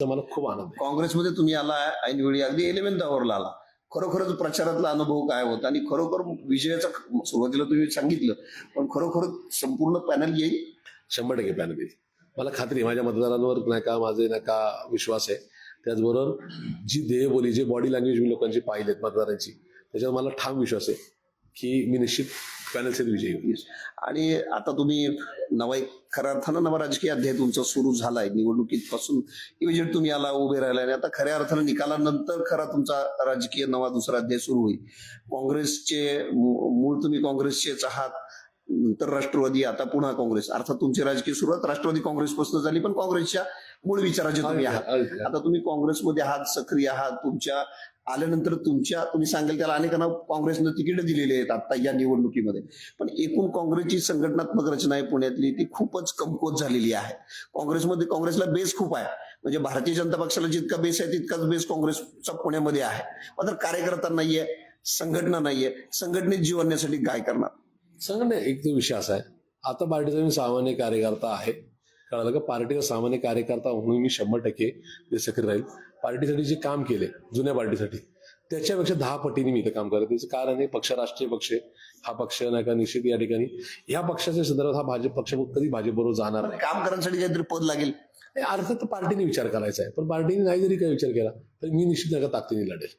तर मला खूप आनंद आहे. काँग्रेसमध्ये तुम्ही आला ऐनवेळी, अगदी 11th आवरला आला. खरोखरच प्रचारातला अनुभव काय होता आणि खरोखर विजयाचा सुरुवातीला तुम्ही सांगितलं, पण खरोखर संपूर्ण पॅनल येईल? 100% पॅनल येईल. मला खात्री आहे, माझ्या मतदारांवर नाही का माझे नाही का विश्वास आहे. त्याचबरोबर जी देहबोली, जे बॉडी लँग्वेज मी लोकांची पाहिलेत मतदारांची, त्याच्यावर मला ठाम विश्वास आहे की मी निश्चित पॅनलचे विजयी होईल. आणि आता तुम्ही खऱ्या अर्थानं नवा राजकीय अध्याय तुमचा सुरू झालाय. निवडणुकीत पासून इमिजिएट तुम्ही आला, उभे राहिला आणि आता खऱ्या अर्थानं निकालानंतर खरा तुमचा राजकीय नवा दुसरा अध्याय सुरू होईल. काँग्रेसचे मूळ तुम्ही काँग्रेसचेच आहात, तर राष्ट्रवादी, आता पुन्हा काँग्रेस. अर्थात तुमची राजकीय सुरुवात राष्ट्रवादी काँग्रेसपासून झाली, पण काँग्रेसच्या मूळ विचाराचे तुम्ही आहात. आता तुम्ही काँग्रेसमध्ये आहात, सक्रिय आहात. तुमच्या आल्यानंतर तुम्ही सांगाल त्याला अनेकांना काँग्रेसनं तिकीट दिलेली आहेत आता या निवडणुकीमध्ये. पण एकूण काँग्रेसची संघटनात्मक रचना आहे पुण्यातली, ती खूपच कमकुवत झालेली आहे. काँग्रेसला बेस खूप आहे. म्हणजे भारतीय जनता पक्षाला जितका बेस आहे तितकाच बेस काँग्रेसचा पुण्यामध्ये आहे. मात्र कार्यकर्ता नाहीये, संघटना नाहीये. संघटनेत जीव आणण्यासाठी काय करणार? सांगा एक तो विषय असा आहे, आता पार्टीचा मी सामान्य कार्यकर्ता आहे. कळालं का? पार्टीचा सामान्य कार्यकर्ता म्हणून मी 100% सक्रिय राहील. पार्टीसाठी जे काम केले जुन्या पार्टीसाठी, त्याच्यापेक्षा 10 पटीने मी इथं काम करत. त्याचं कारण आहे, पक्ष राष्ट्रीय पक्ष आहे. हा पक्ष नाही का निश्चित या ठिकाणी या पक्षाच्या संदर्भात हा भाजप पक्ष कधी भाजपबरोबर जाणार नाही. काम करण्यासाठी काहीतरी पद लागेल. अर्थात पार्टीने विचार करायचा आहे, पण पार्टीने नाही जरी काही विचार केला तर मी निश्चित नका ताकदीने लढेल.